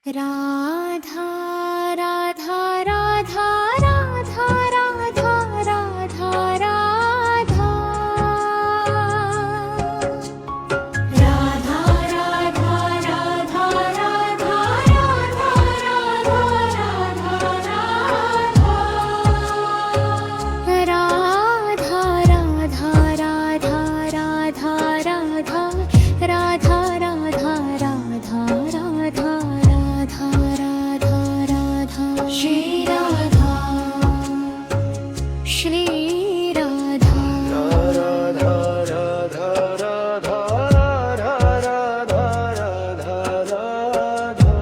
Radha Radha Radha Radha Radha Radha Radha Radha Radha Radha Radha Shri Radha Shri Radha Radha Radha Radha Radha Radha Radha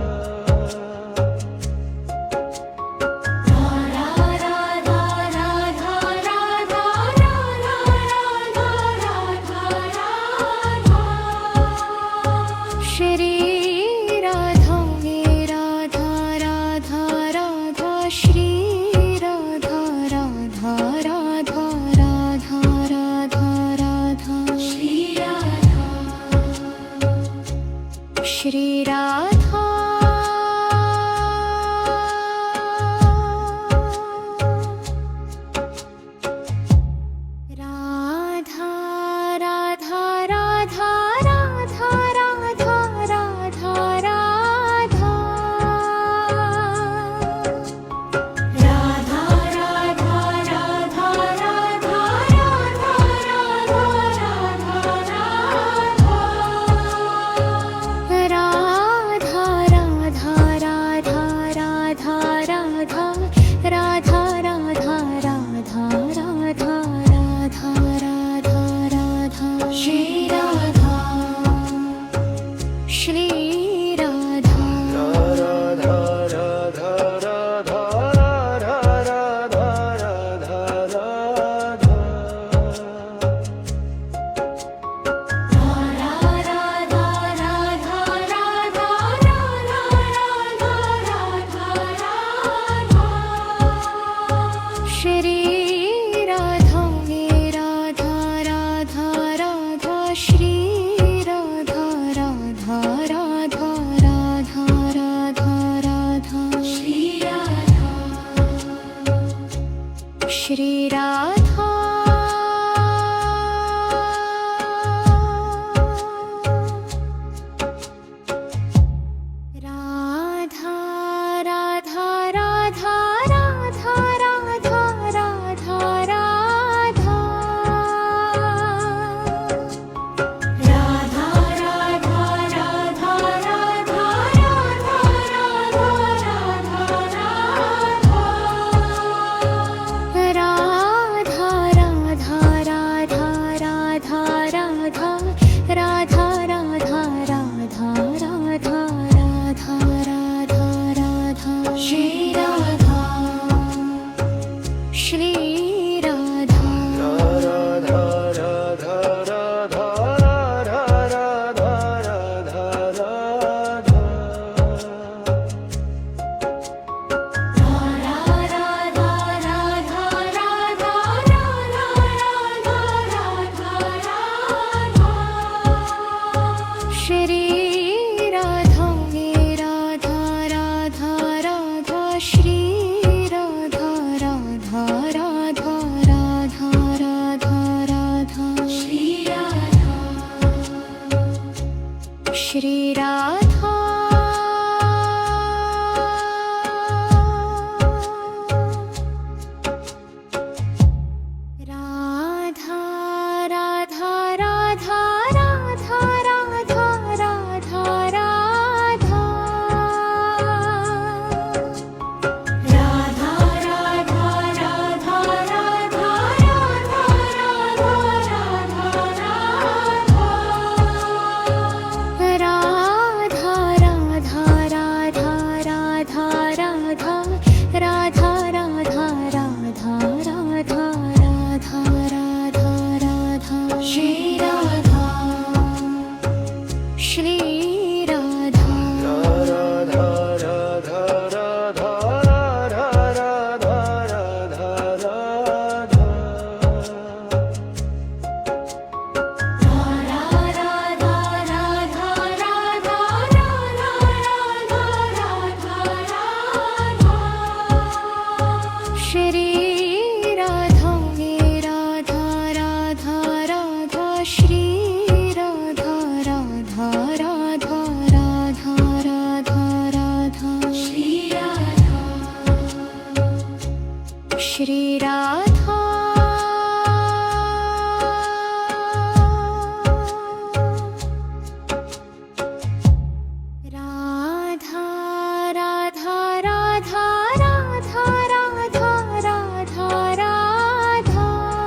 Shri Radha हे Radha Radha Radha Shri Radha Radha Radha Radha Radha Radha Shri Radha Shri Radha Radha Radha Radha Radha Radha Radha Radha Radha Radha Radha Radha Shri Radha Shri Radha Radha Radha Radha Radha Radha Shri Radha हे Radha Radha Radha Shri Radha Radha Radha Radha Radha Radha Shri Radha Shri Radha Radha Radha Radha Radha Radha Radha Radha Radha Radha Radha Radha Radha Radha Shri Radha Radha Radha Radha Radha Radha Radha Radha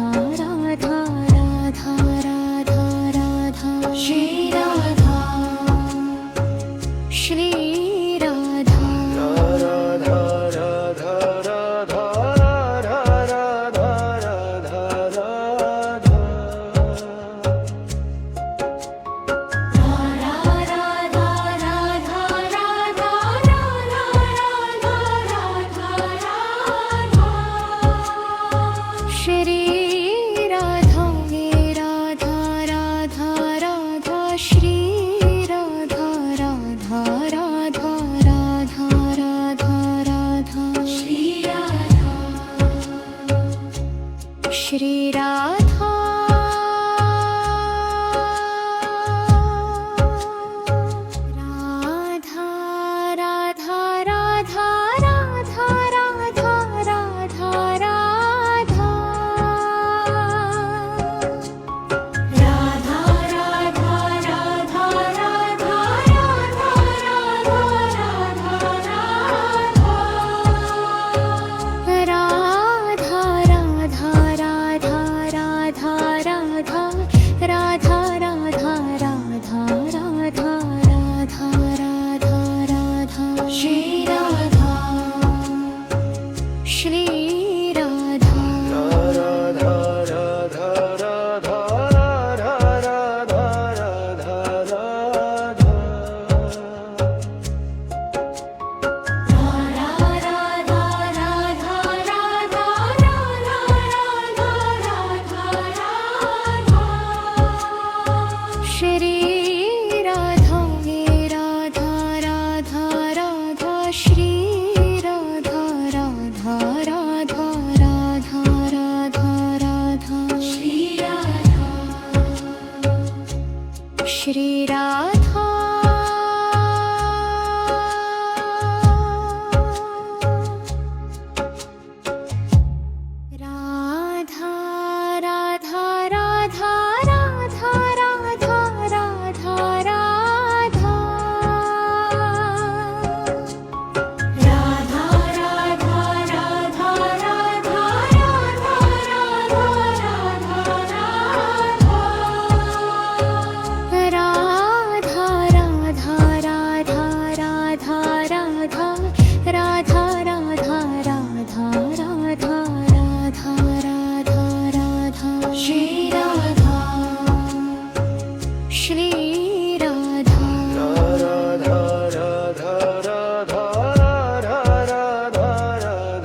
Radha Radha Radha Radha Shri Radha Shri Radha Radha Radha Radha Radha Radha Radha Shri Radha हे Radha Radha Radha Shri Radha Radha Radha Radha Radha Radha Shri Radha Shri Radha Radha Radha Radha Radha Radha Radha Radha Radha Radha Radha Radha Shri Radha Shri Radha Radha Radha Radha Radha Radha Radha Shri Radha हे Radha Radha Radha Shri Radha Radha Radha Radha Radha Radha Shri Radha Shri Radha Radha Radha Radha Radha Radha Radha Radha Radha Radha Radha Radha Shri Radha Shri Radha Radha Radha Radha Radha Radha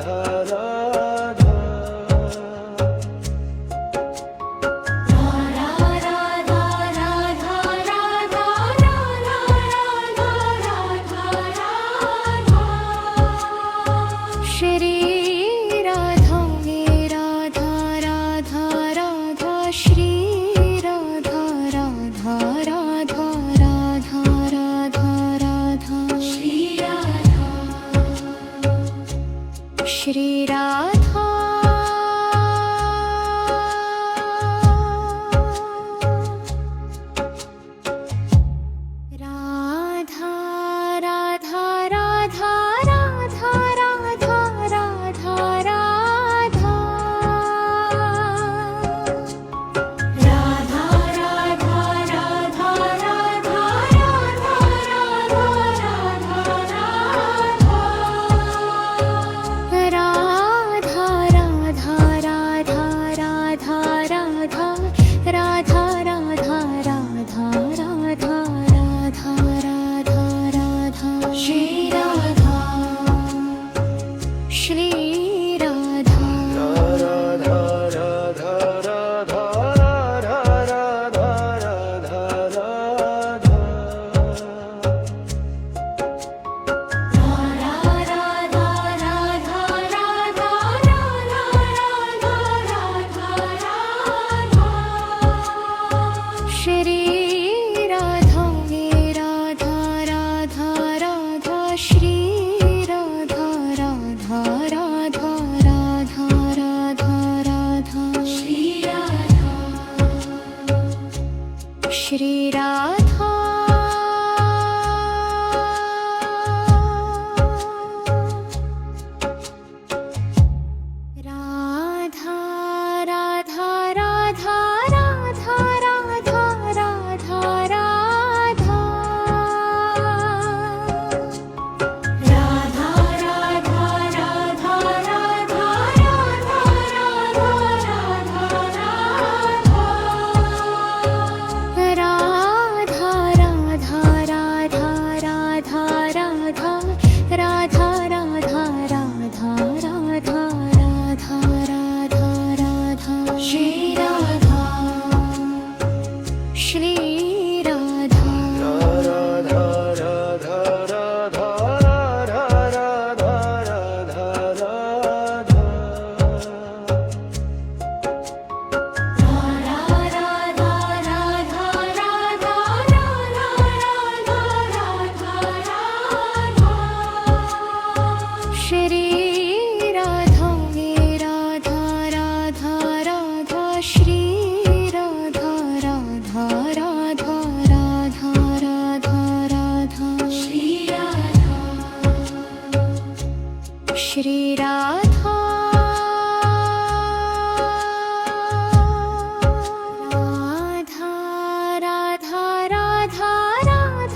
Shri Radha हे Radha Radha Radha Shri Radha Radha Radha Shri Radha Radha Radha Radha Shri Radha Radha Radha Radha Radha Radha Shri Radha Shri Radha Radha Radha Radha Radha Radha Radha Radha Radha Radha Radha Radha Shri Radha Shri Radha Radha Radha Radha Radha Radha Radha Shri Radha Radha Radha Radha Shri Radha Radha Radha Radha Radha Radha Shri Radha Shri Radha Radha Radha Radha Radha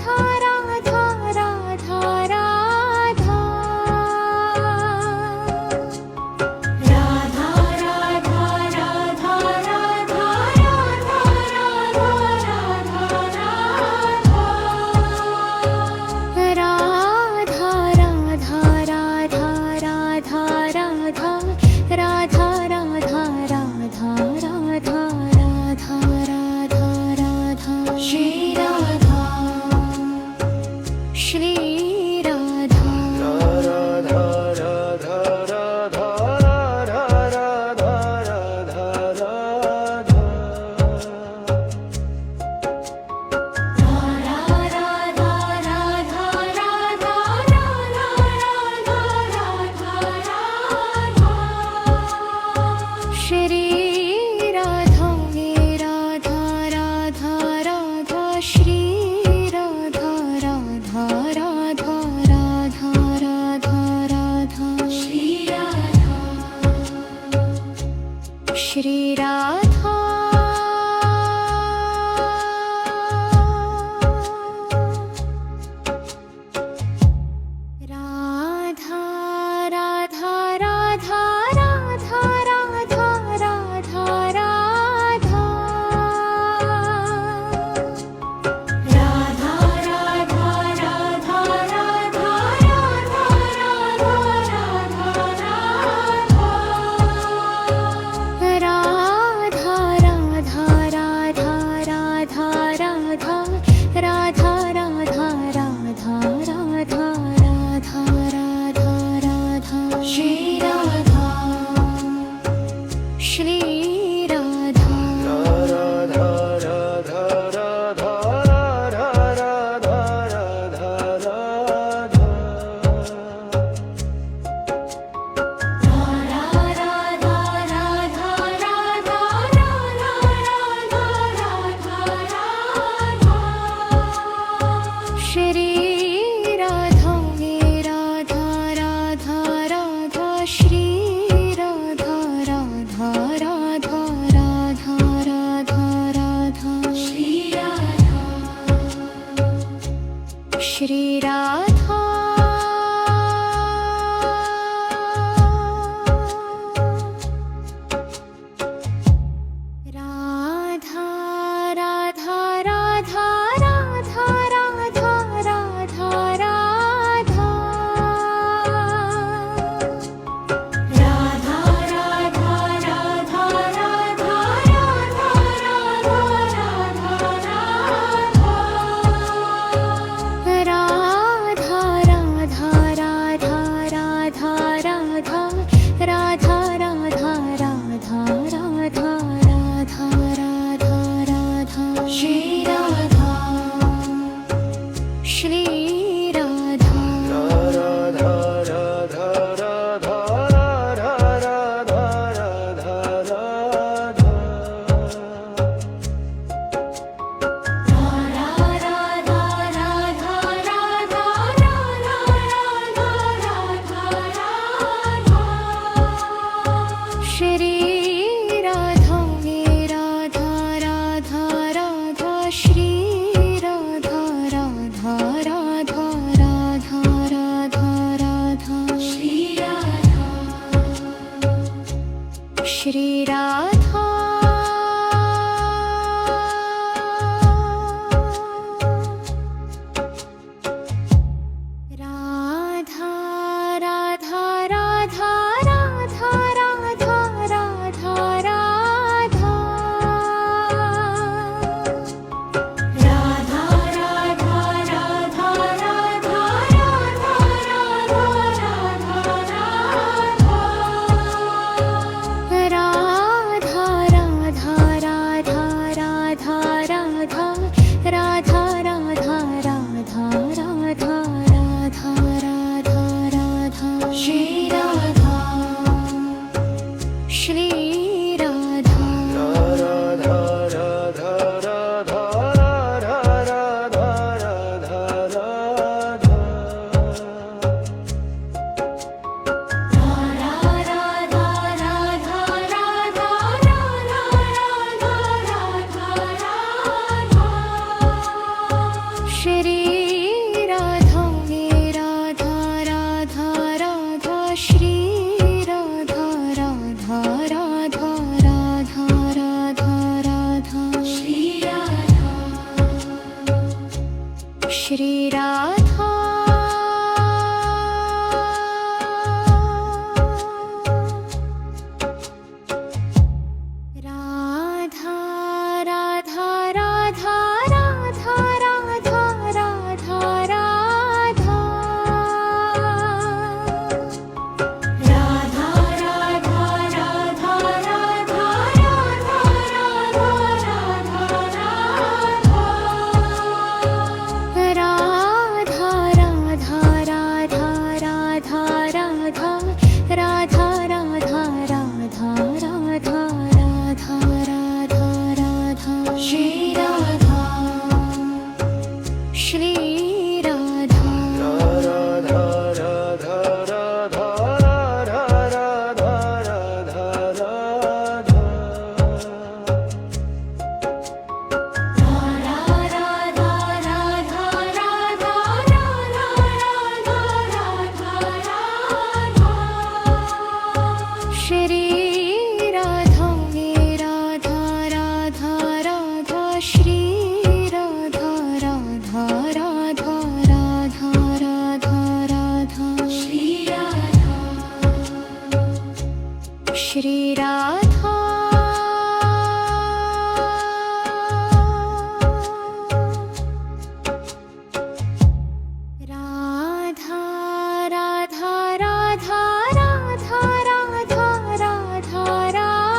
Radha Radha Radha Radha Radha Radha Radha Shri Radha Shri Radha Radha Radha Radha Radha Radha Shri Radha Radha Radha Radha Shri Radha Radha Radha Radha Radha Radha Shri Radha Shri Radha Radha Radha Radha Radha Radha Radha Radha Radha Radha Radha Radha Shri Radha Shri Radha Radha Radha Radha Radha Radha Shri Radha Radha Radha Radha Shri Radha Radha Radha Radha Radha Radha Shri Radha Shri Radha Radha Radha Radha Radha Radha Radha Radha Radha Radha Radha Radha Radha Radha Radha Radha Radha Radha Radha Radha Radha Shri Radha Shri Radha Radha Radha Radha Radha Radha Radha Radha Shri Radha Radha Radha Radha Shri Radha Radha Radha Radha Radha Radha Shri Radha Shri Radha Radha Radha Radha Radha Radha Radha Radha Radha Radha Radha Radha Radha Radha Radha Radha Radha Radha Radha Shri Radha Shri Radha Radha Radha Radha Radha Radha Radha Radha Shri Radha Radha Radha Radha Shri Radha Radha Radha Radha Radha Radha Shri Radha Shri Radha Radha Radha Radha Radha Radha Radha Radha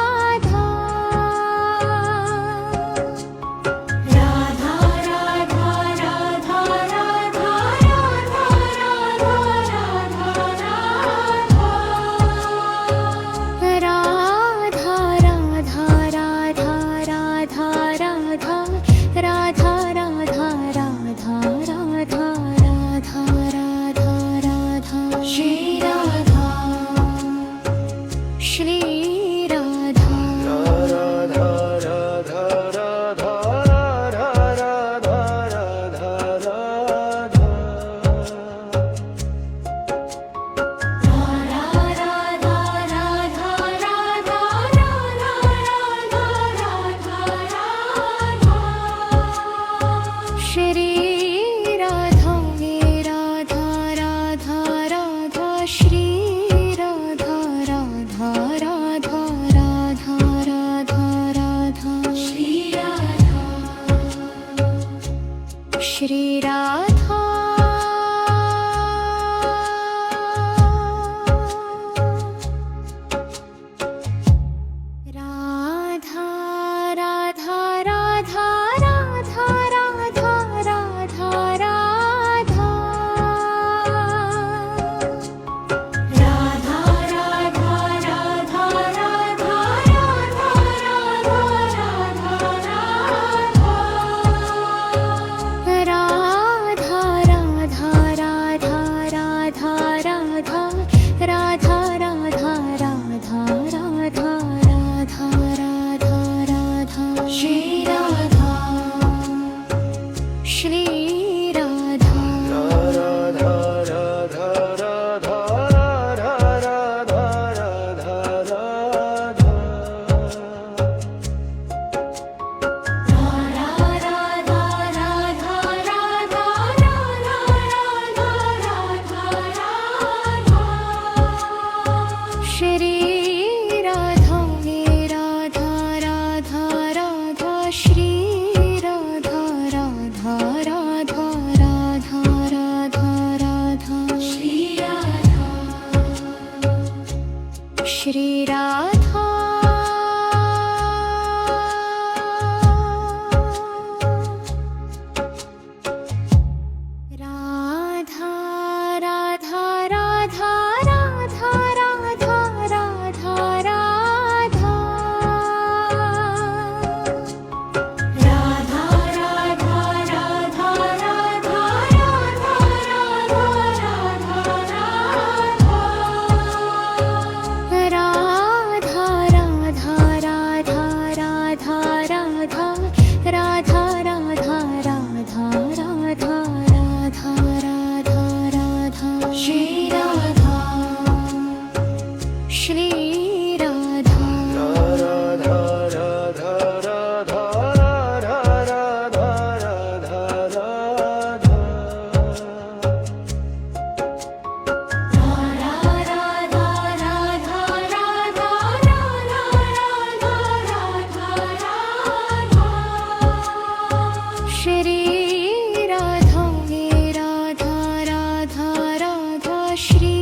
Radha Radha Radha Radha Radha Radha Radha Radha Radha Radha Radha Shri Radha Shri Radha Radha Radha Radha Radha Radha Radha Radha Shri Radha Radha Radha Radha Shri Radha Radha Radha Radha Radha Radha Shri Radha Shri Radha Radha Radha Radha Radha Radha Radha Radha Radha Radha Radha Radha Shri Radha Shri Radha Radha Radha Radha Radha Radha Radha Radha Shri Radha Radha Radha Radha Shri Radha Radha Radha Shri Radha Radha Radha Radha Shri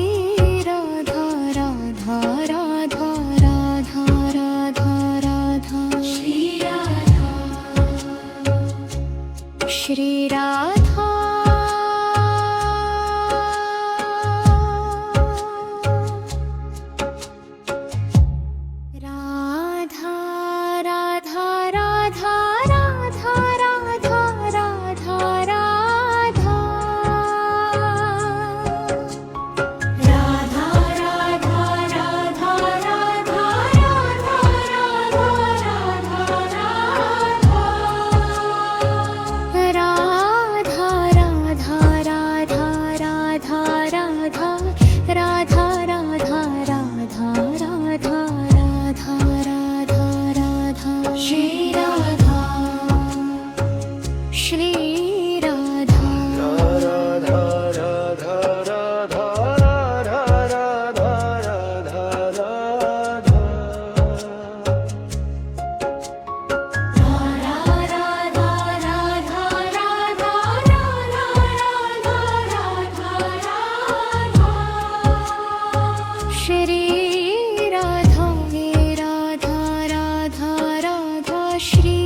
Radha Radha Radha Radha Radha Radha Shri Radha Shri Radha Radha Radha Radha Radha Radha Radha Radha Radha Radha Radha Shri Radha Shri Radha Radha Radha Radha Radha Radha Radha Shri Radha Radha Radha Radha Shri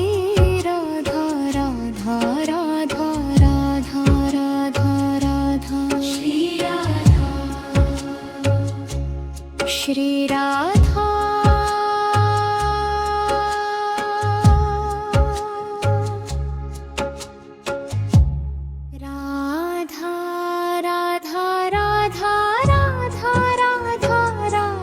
Radha Radha Radha Radha Radha Radha Shri Radha Shri Radha Radha Radha Radha Radha Radha Radha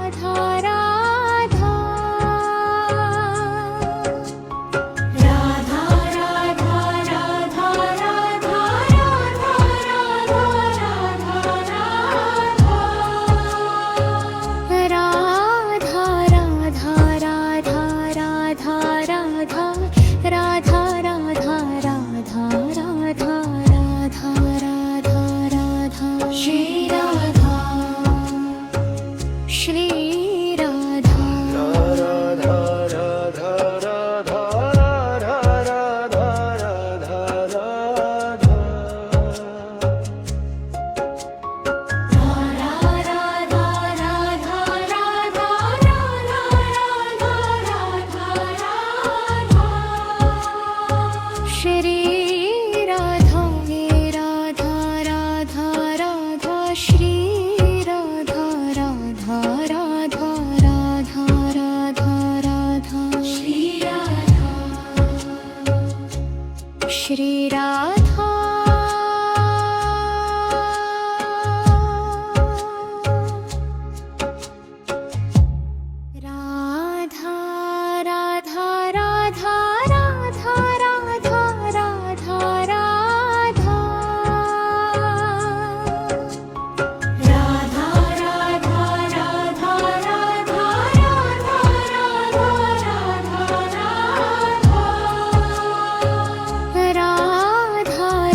Radha Radha Radha Radha Radha Shri Radha Shri Radha Radha Radha Radha Radha Radha Radha Shri Radha Radha Radha Radha Shri Radha Radha Radha Radha Radha Radha Shri Radha Shri Radha Radha Radha Radha Radha Radha Radha Radha Radha Radha Radha Radha Radha Radha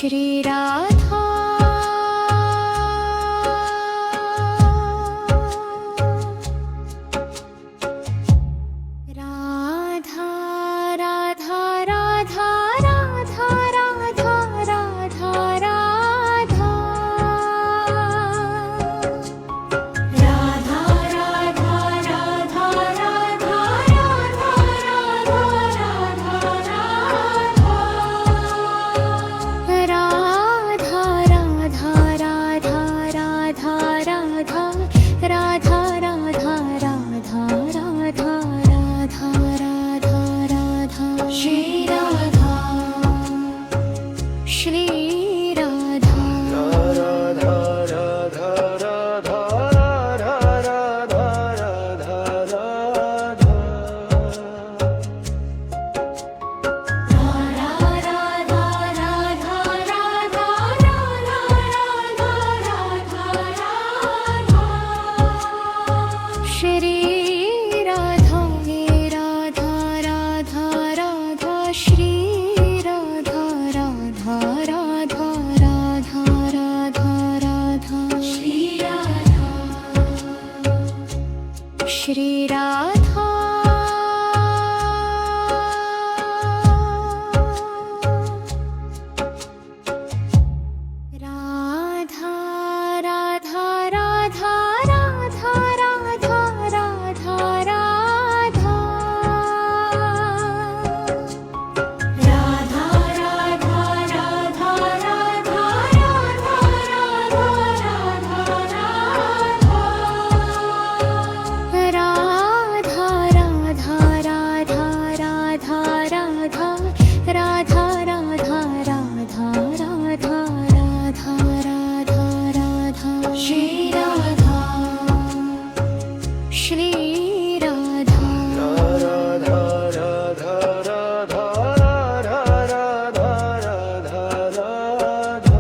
Shri Radha Radha Radha Radha Radha Radha Radha Radha Radha Radha Radha Radha Shri Radha Shri Radha Radha Radha Radha Radha Radha Radha Shri Radha हे Radha Radha Radha Shri Radha Radha Radha Radha Radha Radha Shri Radha Shri Radha Radha Radha Radha Radha Radha Radha Radha Radha Radha Radha Radha Shri Radha Shri Radha Radha Radha Radha Radha Radha Radha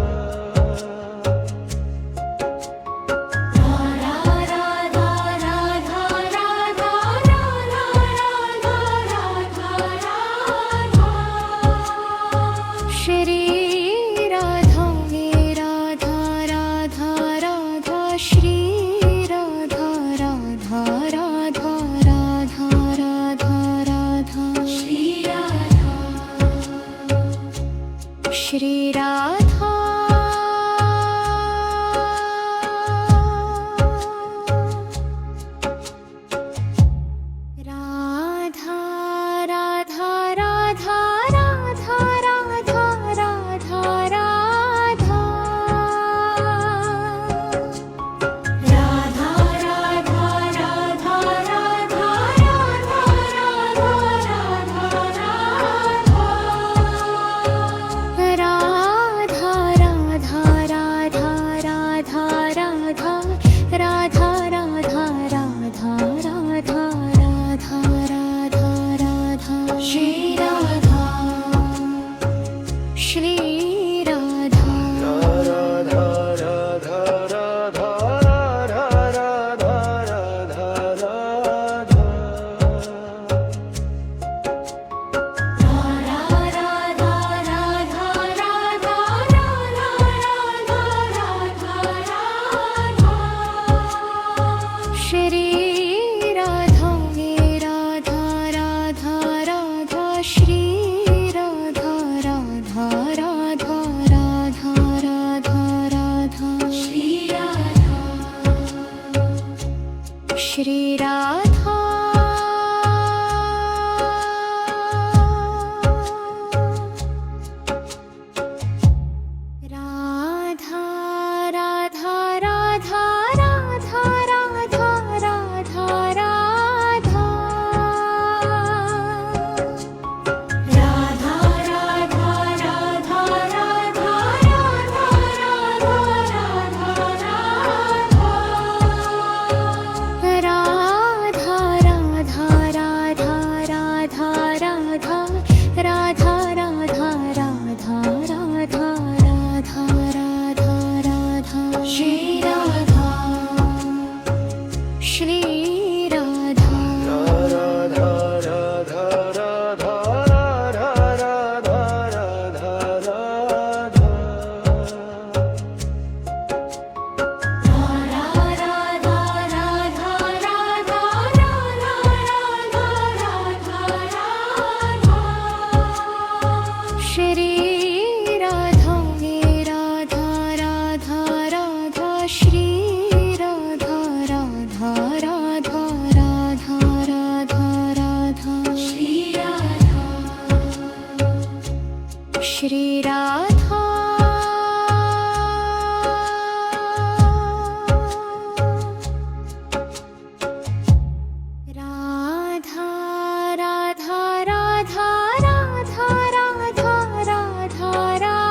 Shri Radha हे Radha Radha Radha Shri Radha Radha Radha Radha Radha Radha Shri Radha Shri Radha Radha Radha Radha Radha Radha Radha Radha Radha Radha Radha Radha Shri Radha Shri Radha Radha Radha Radha Radha Radha Radha Shri Radha हे Radha Radha Radha Shri Radha Radha Radha Radha Radha Radha Shri Radha Shri Radha Radha Radha Radha Radha Radha Radha Radha Radha Radha Radha Radha Shri Radha Shri Radha Radha Radha Radha Radha Radha Radha Shri Radha Radha Radha Radha Radha Radha Radha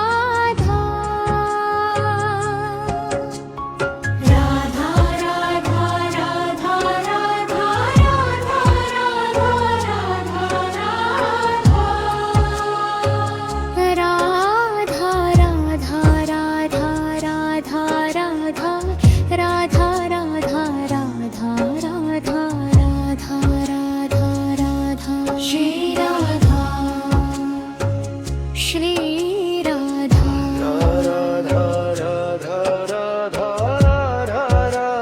Radha Radha Radha Radha Radha Shri Radha Shri Radha Radha Radha Radha Radha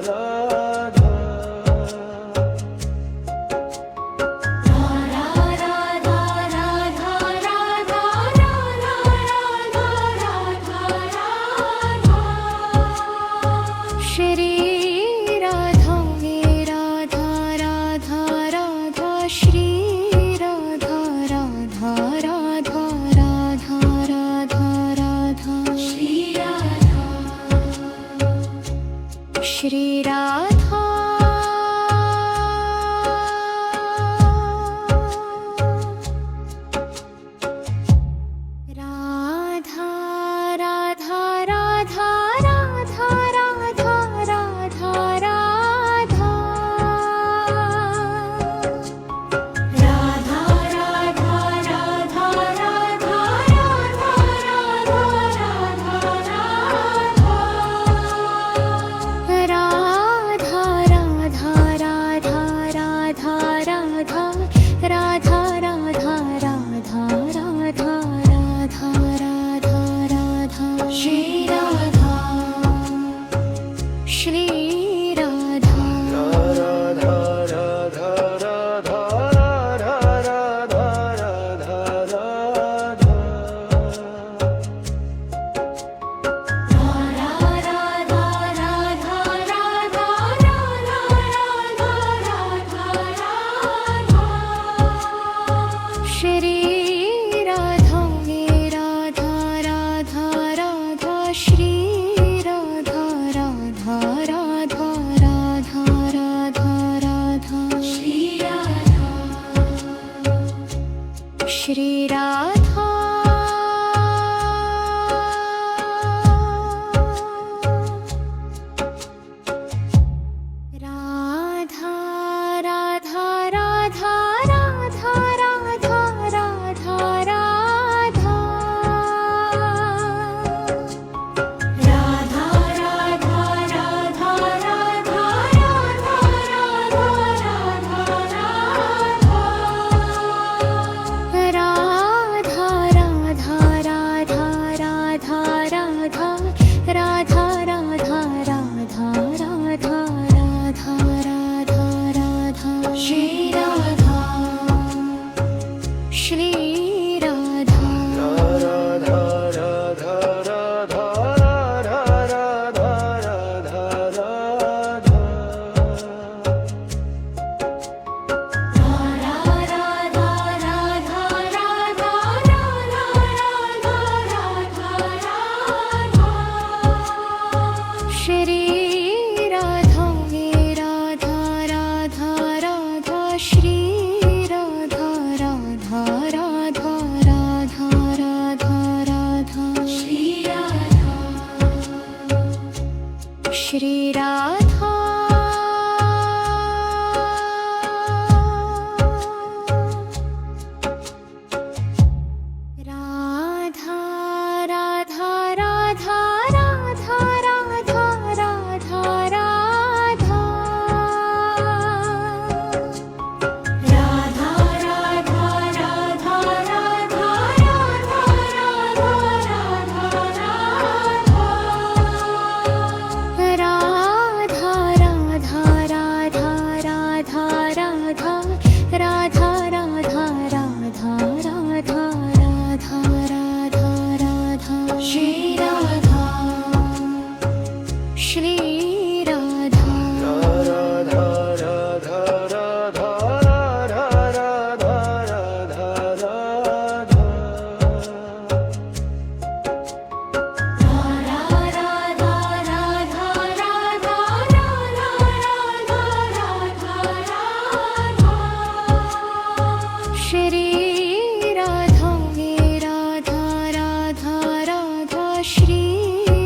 Radha Shri Radha हे Radha Radha Radha Shri Radha Radha Radha Radha Radha Radha Shri Radha Shri Radha Radha Radha Radha Radha Radha Radha Radha Radha Radha Radha Radha Shri Radha Shri Radha Radha Radha Radha Radha Shri Radha हे Radha Radha Radha Shri Radha Radha Radha Radha Radha Radha Shri Radha Shri Radha Radha Radha Radha Radha Radha Radha Radha Radha Radha Radha Radha Shri Radha Shri Radha Radha Radha Radha Shri Radha हे Radha Radha Radha Shri Radha Radha Shri Radha Radha Radha Radha Shri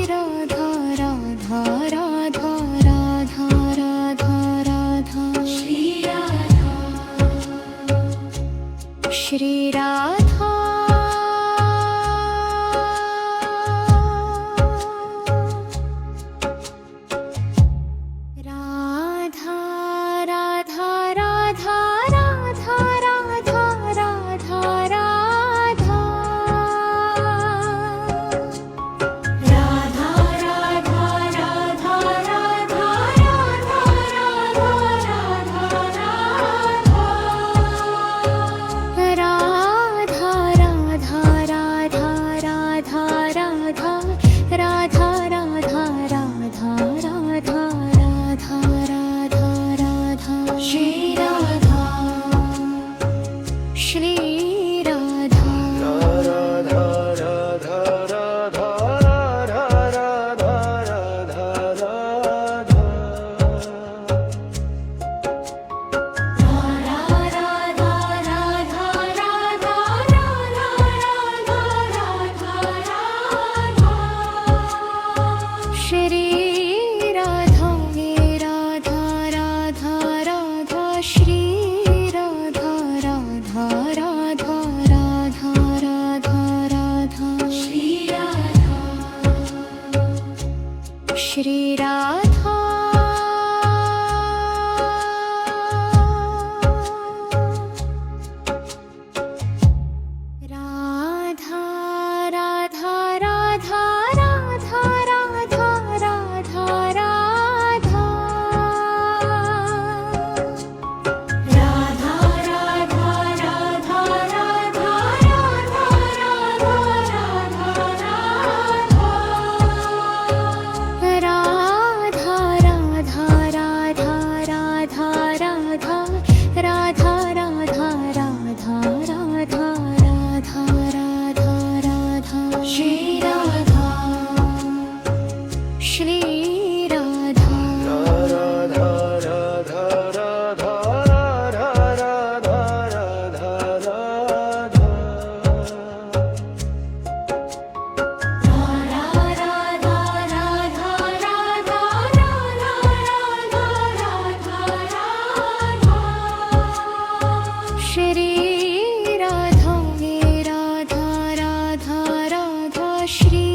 Radha Radha Radha Radha Radha Radha Shri Radha Shri Radha Radha Radha Radha Radha Radha Radha Radha Radha Radha Radha Radha Radha Radha Radha Radha Shri Radha Shri Radha Radha Radha Radha Radha Radha Radha Shri Radha Radha Radha Radha Shri Radha Radha Radha Radha Radha Radha Shri Radha Shri Radha Radha Radha Radha Radha Radha Radha Radha Radha Radha Radha Radha Shri Radha Shri Radha Radha Radha Radha Radha Radha Radha Shri Radha Radha Radha Radha Shri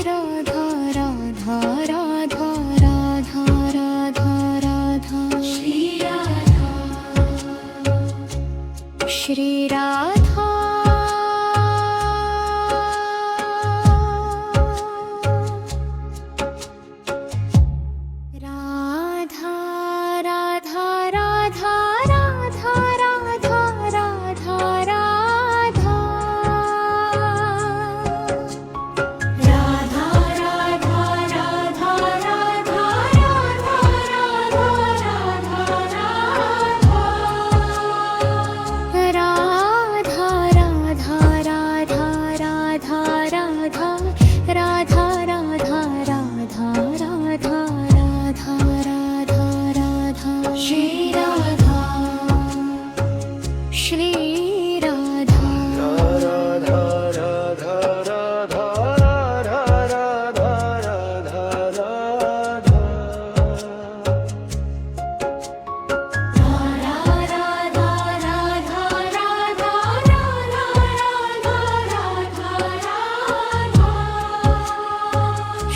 Radha Radha Radha Radha Radha Radha Shri Radha Shri Radha Radha Radha Radha Radha Radha Radha Radha Radha Radha Radha Radha Shri Radha Shri Radha Radha Radha Radha Radha Radha Radha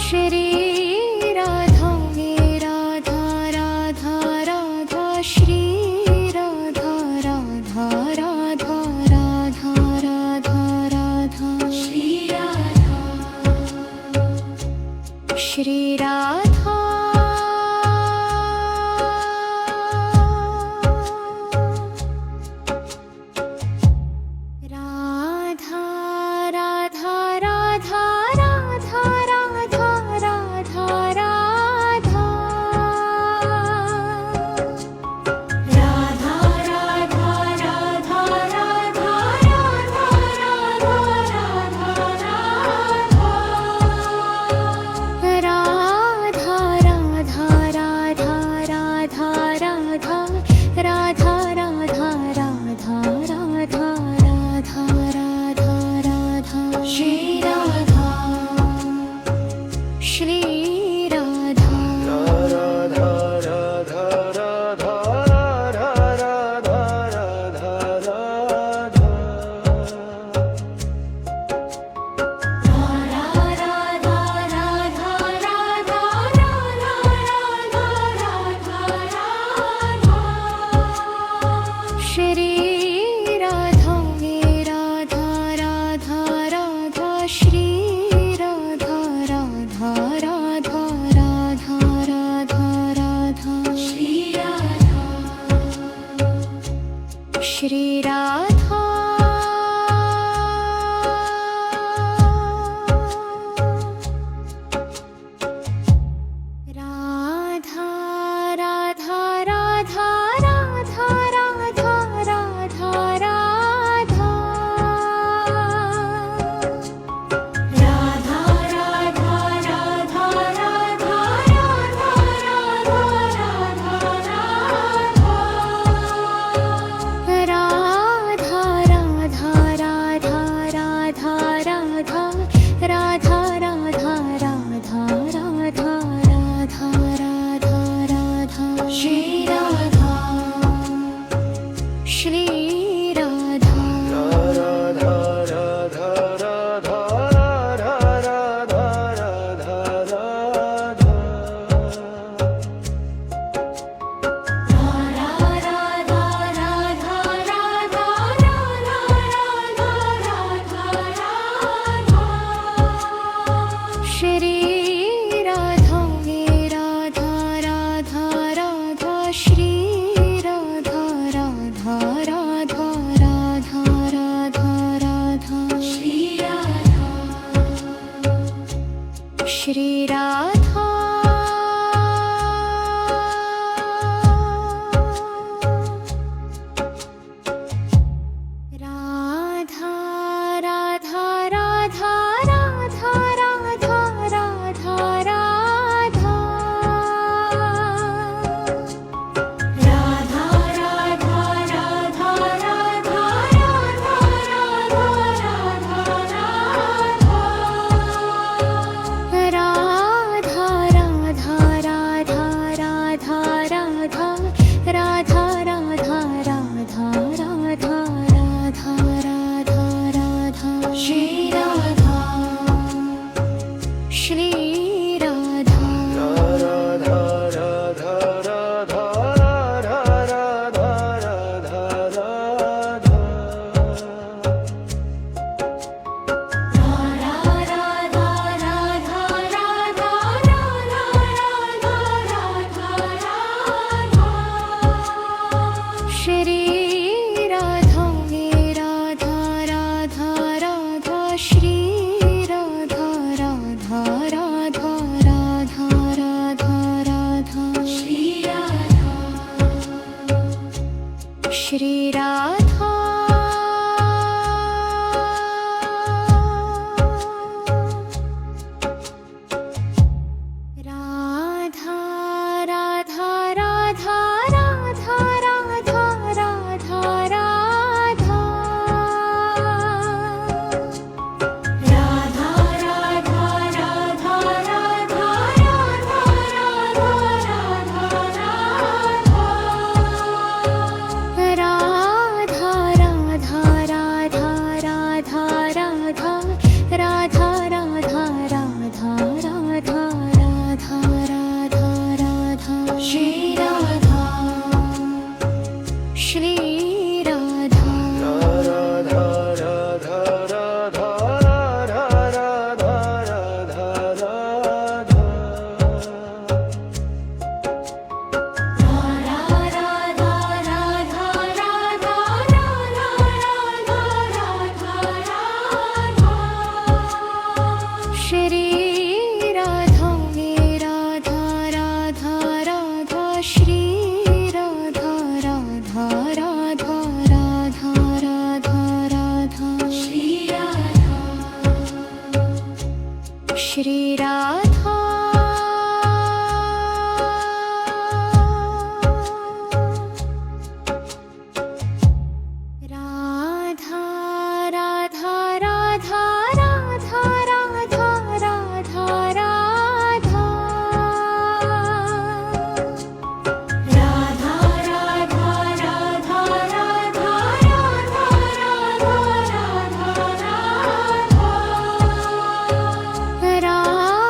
Shri Radha Radha Radha Radha Shri Radha Radha Radha Radha Radha Radha Shri Radha Shri Radha Radha Radha Radha Radha Radha Radha Radha Radha Radha Radha Radha Radha Radha Shri Radha Radha Radha Radha Radha Radha Radha Radha Radha Radha Radha Radha Shri Radha Shri Radha Radha Radha Radha Radha Radha Radha Shri Radha हे Radha Radha Radha Shri Radha Radha Radha Radha Radha Radha Shri Radha Shri Radha Radha Radha Radha Radha Radha Radha Radha Radha Radha Radha Radha Shri Radha Shri Radha Radha Radha Radha Radha Radha Radha Shri Radha हे Radha Radha Radha Shri Radha Radha Radha Radha Radha Radha Shri Radha Shri Radha Radha Radha Radha Radha Radha Radha Radha Radha Radha Radha Radha Radha Radha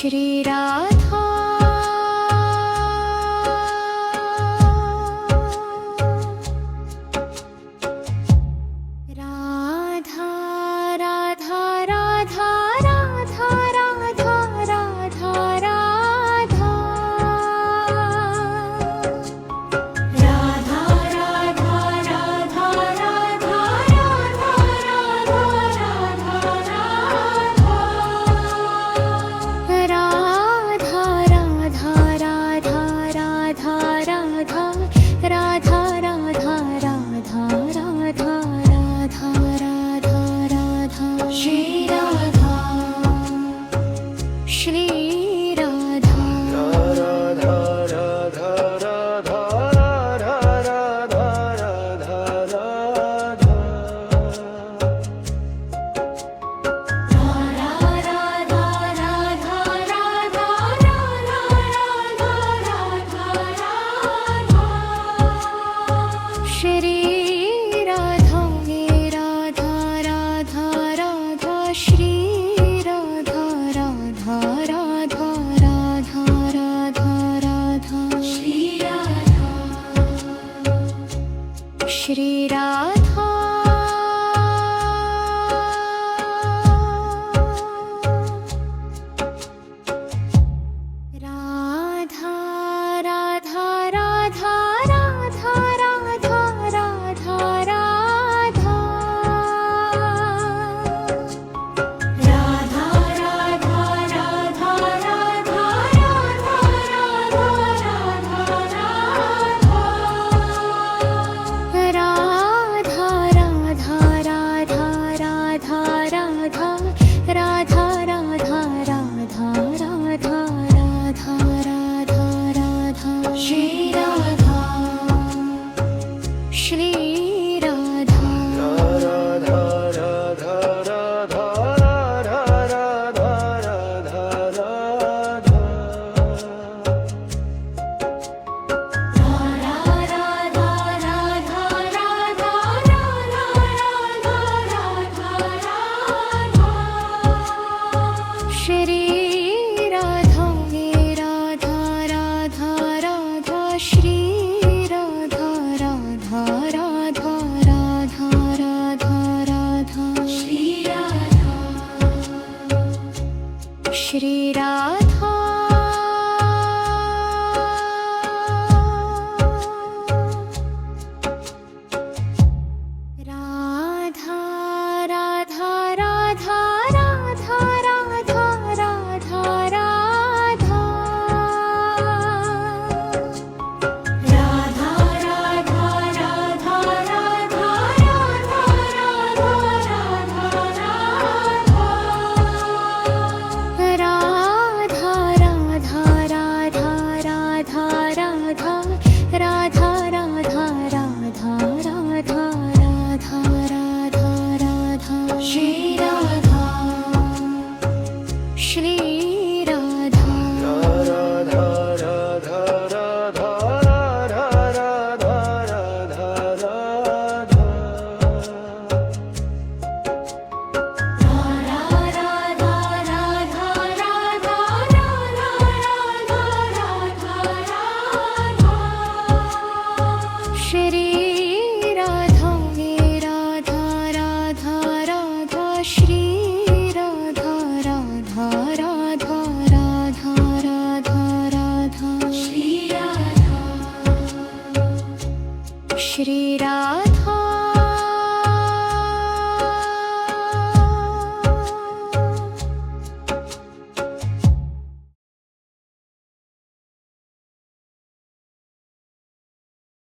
Shri Radha Radha Radha Radha Radha Radha Radha Radha Radha Radha Radha Radha Shri Radha Shri Radha Radha Radha Radha Radha Radha Radha Shri Radha Radha Radha Radha Shri Radha Radha Radha Radha Radha Radha Shri Radha Shri Radha Radha Radha Radha Radha Radha Radha Radha Radha Radha Radha Radha Radha Radha Radha Radha Radha Radha Radha Shri Radha Shri Radha Radha Radha Radha Radha Radha Radha Shri Radha Radha Radha Radha Shri Radha Radha Radha Radha Radha Radha Shri Radha Shri Radha Radha Radha Radha Radha Radha Radha Radha Radha Radha Radha Radha Radha Radha Radha Shri